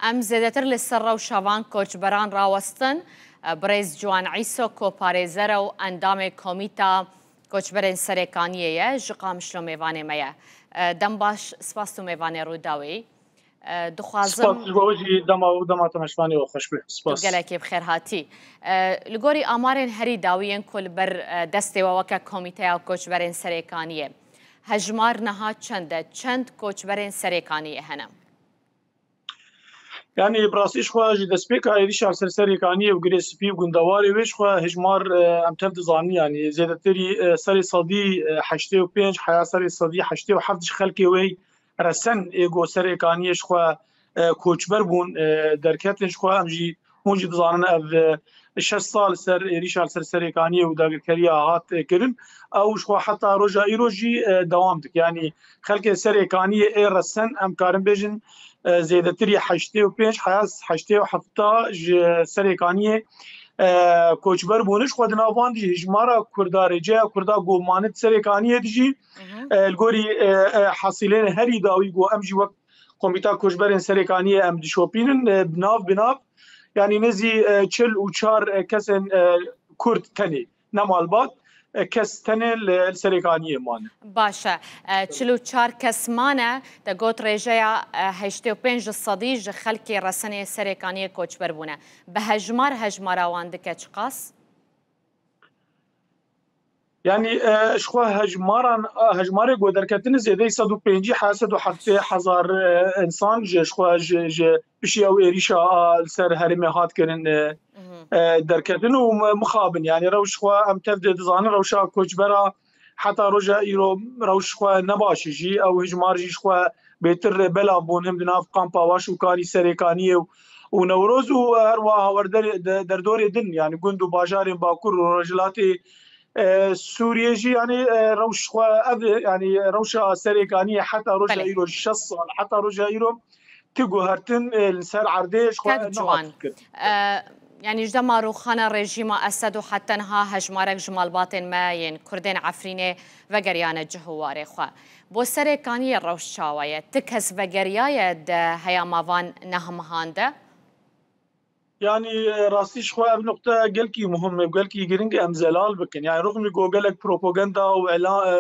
ام زیاتر لسر و شوان کوچبران راوستن برز جوان عیسو کوپارێزەرە و ئەندامێ کۆمیتا کۆچبەرên سەرێکانیەیە ji qamişlo mêvanê me ye. Dem baş spas û mêvanê Rûdawê. Dixwazim dema temeşvanê we xweş be. Spas. Gelekê bi xêr hatî. Li gorî amarên herî dawiyên ku li ber destê we weke komîteya koçberên serêkaniyê. Hejmar niha çend e? Çend koçberên serêkaniyê hene? Yani birastî xwe ji destpêka êrişa serserêkaniyê û girêspî û gundewarê wê xwe hejmar em tev dizanîn yani zêdetirî serê sadî heştê û pênc heya serê sadî heştê û heft ji xelkê wê resen êgo serêkaniyê ji xwe koçber bûn derketin ji xwe em jî hûn jî dizanin ev 6 sal ser êrişa serserêkaniyê û dagirkeriya hat kirin ew ji xwe heta roja îro jî dewam dik yani xelkê serêkaniyê ê resen em karin bêjin زیدتری هشته و پنج حیاس هشته و هفته سرکانیه کوچبر بونش خود نوان دی هجمارا کردارجه کردا گومانت سرکانیه دیجی الگوری حاصلین هری داوی گو امجی وقت کمیته کوچبرین سرکانیه ام دی شوپینن بناف yani nezi çil û çar kesên Kurd tenê nemalbat kes tenê li serêkaniyê mane. Baş e. Çil û çar kes mane de got rêjeya 85 sedî ji xelkê resenê serêkaniyê koçber bûne. Bi hejmara wan dike çi qas? Yani ji xwe hejmarê goderketinê zêdeyî 150 heset û heftê hezar insan ji xwe ji pişî ew êrîşa li ser herêmê hat kirin derketin û mixabin yani rewş xwe em tev dê dizanin rewşa koçbera heta roja îro rewş xwe nebaşî jî ew hejmar jî ji xwe bêtir belav bûn him di nav kampa Waşûkanî serêkaniyê û Newroz û her wiha derdorê din yani gund û bajarên Bakur û Rojhilatê Sûriye jî yani rewş xwe ev yani rewşa serêkaniyê heta roja îro 6 sal heta roja îro ti guhertin li ser erdê ji xwe nehat. Yani ji dema rûxana rejîma Esed û hetenha hejmarek ji malbatên me yên Kurdên Efrînê vegeriyane cihwarê xwe. Bo serêkaniyê rewş çawa ye? Ti kes vegeriyaye de heya mavan nehemihan de? Yani rastî ji xwe ev nokta gelkî muhim e gelkî giring em zelal bikin. Yani rûxmî got gelek propaganda û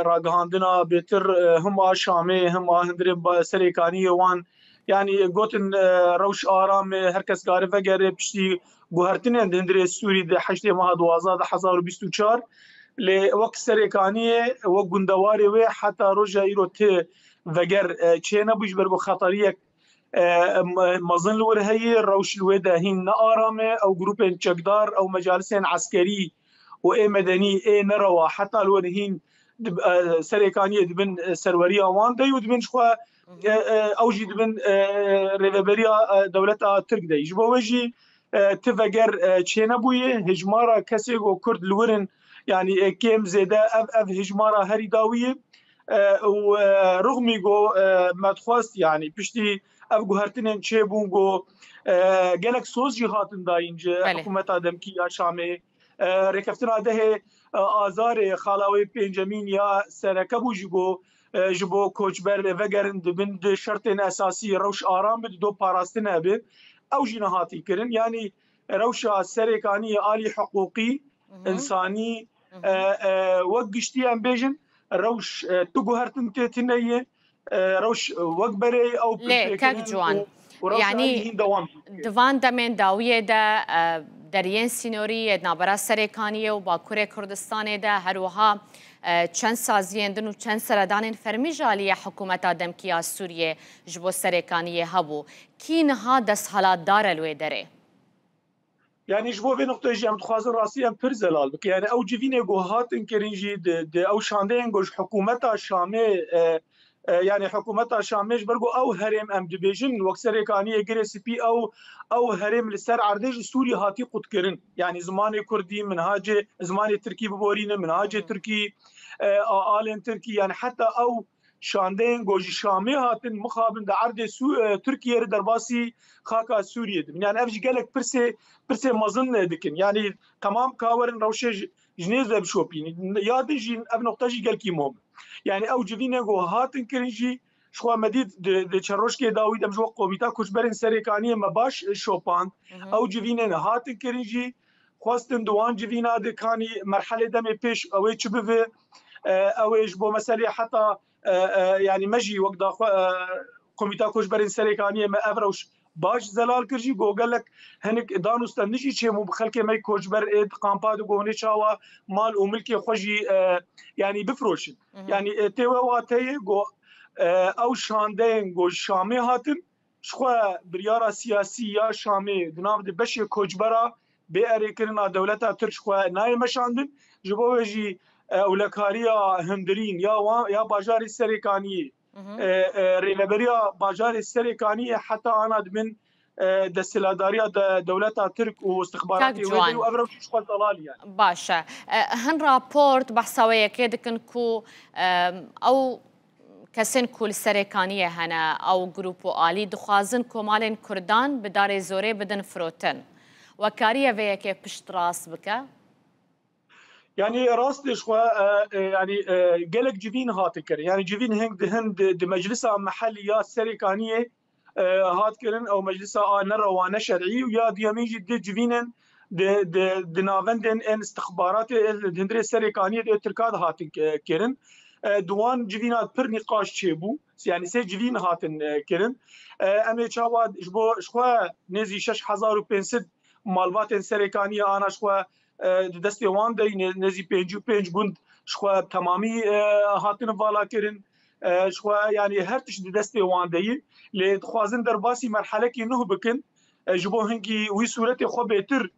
ragihandina bêtir hema Şamê hema hindirên serêkaniyê wan yani gotin rewş aramê her kes garî vegere piştî guhertinên hindirê Sûrî de heştê meha 2024 lê wek serêkaniyê wek gundewarê wê heta roja îro tê veger çê nebû ji ber ku xeteriyek mezin li wir heye rewş li wê de hîn ne arame ew grûpên çekdar ew mecalisên eskerî û ê medenî ê nerewa heta li wir hîn serêkaniyê dibin serweriya wan de û dibin ji xwe ew jî dibin rêveberiya dewleta Tirk de ji bo wê jî ti veger çê nebûye hejmara kesê got Kurd li wirin yani kêm zêde ev hejmara herî dawiyê û rûxmî got me dixwast yani piştî ev guhertinên çêbûn got gelek soz jî hatin dayîn ji hikûmeta demkî ya Şamê rêkeftina dehê azarê xala wê pêncemîn ya sereke bû jî got ji bo koçber vegerin dibin di şertên esasî rewş aram bi do parastin hebe ew jî nehatî kirin yani rewşa serêkaniyê alî hiqûqî insanî wek giştî em bêjin rewş tu guhertin tê tineyê rewş wek berê ew lê kek ciwan yani divan demên dawiyê de deriyên sînorî navbera serêkaniyê û Bakurê Kurdistanê de her wiha çend saziyên din û çend seredanên fermî ji aliyê hikûmeta demkî ya Sûriyê ji bo serêkaniyê hebû. Kî niha desthilatdar e li wê derê? Yani ji bo vê noktayê jî em dixwazin rastî em pir zelal bikin. Yani ew civînê got hatin kirin jî di ew şandeyên got ji hikûmeta Şamê yani hikûmeta Şamê ji ber got ew herêm em dibêjin wek serêkaniyê girê spî ew herêm li ser erdê ji Sûrî hatî qutkirin. Yani zimanê Kurdî minhacê zimanê Tirkî biborîne minhacê Tirkî alên Tirkî yani heta ew şandeyên got ji Şamê hatin mixabin de erdê Tirkiyê derbasî xaka Sûriyê dibin. Yani ev jî gelek pirsê mezin dikin. Yani tamam kawerin rewşê ji nêz ve bişopînin. Ya din jî ev nokta jî gelkî muhim. Yani ew civînê got hatin kirin jî شخوا مدید د چروش کې داوی دم جو قومیتا کوچبرین سرکانی ما باش شوپاند او جوینه هاتن کرنجی خواستن دوان جوینا د کانی مرحله دم پیش او چ به او ايش بو مساله حتى يعني مجي وقت قومیتا کوچبرین سرکانی ما افروش باش زلال کرجی گوگلک هنک دانوستن نشی چه مو خلک می کوچبر اد قامپاد گونی چاوا مال و ملکی خوجی يعني بفروشن يعني تيوا واتي جو او شاندين جو شامي هاتن شخوا بريارا سياسية شامي دناب دي بشي كوجبرا بأري كرنا دولتا ترش خوا ناي مشاندن جبوجي اولكاريا هندرين يا باجاري السريكانية ريلبريا باجاري السريكانية حتى انا من دستلاداريا دولتا ترك واستخباراتي وابرو شخوا ضلالي يعني باشا هن رابورت بحثاوية كيدكن كو او کسین کل سرکانیه هنه او گروپ و آلی دخوازن کمالین کردان بدار زوره بدن فروتن و کاریه ویه که پشت راست بکه؟ يعني راستش خو يعني قالك جبين هاتكر يعني جبين هند د مجلسه محليه سركانيه هاتكرن او مجلسه نروانه شرعي ويا دياميجي د جبينن د نافندن ان استخبارات الهندري سركانيه د تركاد هاتكرن دوان جوینات پر نقاش چیبو يعني سه جوین هاتن کرن امی چاواد جبو شخوا نزی 6500 مالبات سرکانی آنا شخوا دستی وان دی نزی 55 گوند شخوا تمامی هاتن والا کرن شخوا يعني هر تش دستی وان دی لی خوازن در باسی مرحله کی نه بکن جبو هنگی وی صورت خو بهتر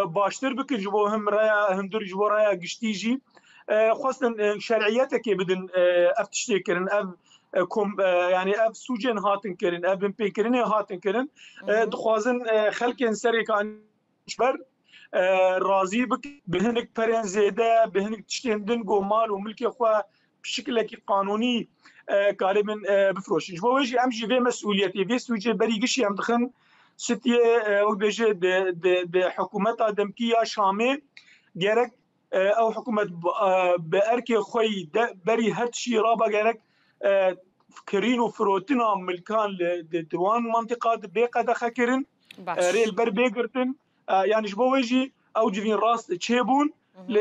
باشتر بکن جبو هم رایا هندر جبو رایا گشتیجی خواستن شرعيتك بدن افتشتي كرن كم يعني سوجن هاتن كرن بن كرن هاتن كرن دخوازن خلق سركان شبر راضي بك بهنك برين زياده بهنك تشتندن جمال وملك خو بشكل قانوني كارمن بفروش جو وجي امجي في مسؤوليتي في سوجي بريغش يم دخن ستي وبيجي د حكومه دمكيه شامي جرك او حكومه باركي خوي بري هرشي رابا جرك فكرين وفروتنا ملكان دوان منطقه بيقه دخكرن ريل بر بيقرتن يعني جبو ويجي او جفين راس تشيبون ل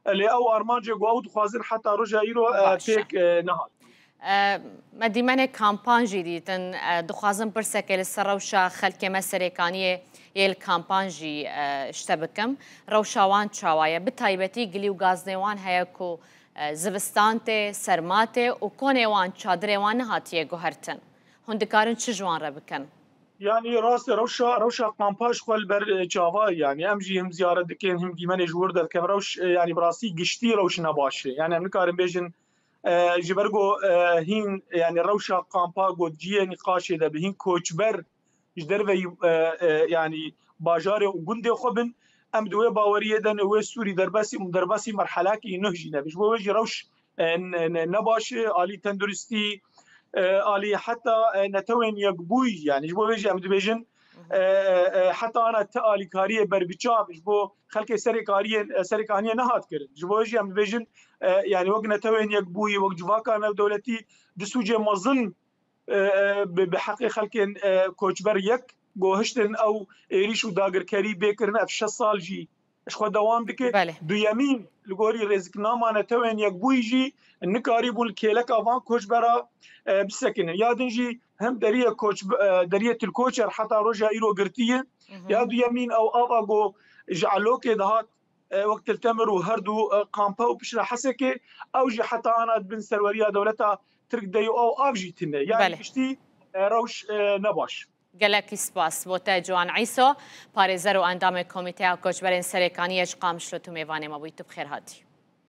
او ارمانجي او خوازن حتى رجا يرو بيك نهار مديمانه كامبان جديدن دخوازن برسكل السروشا خلك مسركانيه يل كامبانجي اشتبكم روشاوان تشاوايا بتايبتي قلي وغازنيوان هيكو زبستانتي سرماتي وكونيوان تشادريوان هاتيه جوهرتن هندكارن تشجوان ربكن يعني راس روشا كامباج خول بر جاوا يعني امجي هم زياره دكين هم ديمانه جور دل كبروش يعني براسي قشتي روش نباشه يعني امكارن بيجن جبرجو هين يعني روشا كامباجو جي نقاش ده بهين كوچبر جدربي يعني باجاري وجندي خبن ام دوي باوريه دن و سوري درباسي مرحله كي نهجينا بيش بوجي روش نباش علي تندرستي علي حتى نتوين يقبوي يعني جبو بيجي ام دبيجن حتى انا تالي كاريه بربيچا بيش بو خلك سركانيه نهات كر جبو بيجي ام دبيجن يعني وقت نتوين يقبوي وقت جواكا دولتي دسوجه مظن بحق خلك كوچبر يك گوهشتن او ريشو داگر كري بكرن افش سالجي اشخو دوام بك دو يمين لغوري رزق نامانه توين يك بويجي النكاري بول كيلك افان كوچبرا بسكن يادنجي هم دريه كوچ دريه الكوچر حتى رجا ايرو غرتيه يا دو يمين او اباغو جعلوك دهات وقت التمر وهردو قامبا وبشرا حسكه او جي حتى انا بن سروريا دولتها ترك ديو او افجيتنا يعني بشتي روش نباش گلکی سپاس بوده جوان عیسو پارێزەر و ئەندامێک کۆمیتەیە کۆچبەرێن سەرێکانیەش قامشلۆ تو میێوانێ مەبوویت بخێر هاتی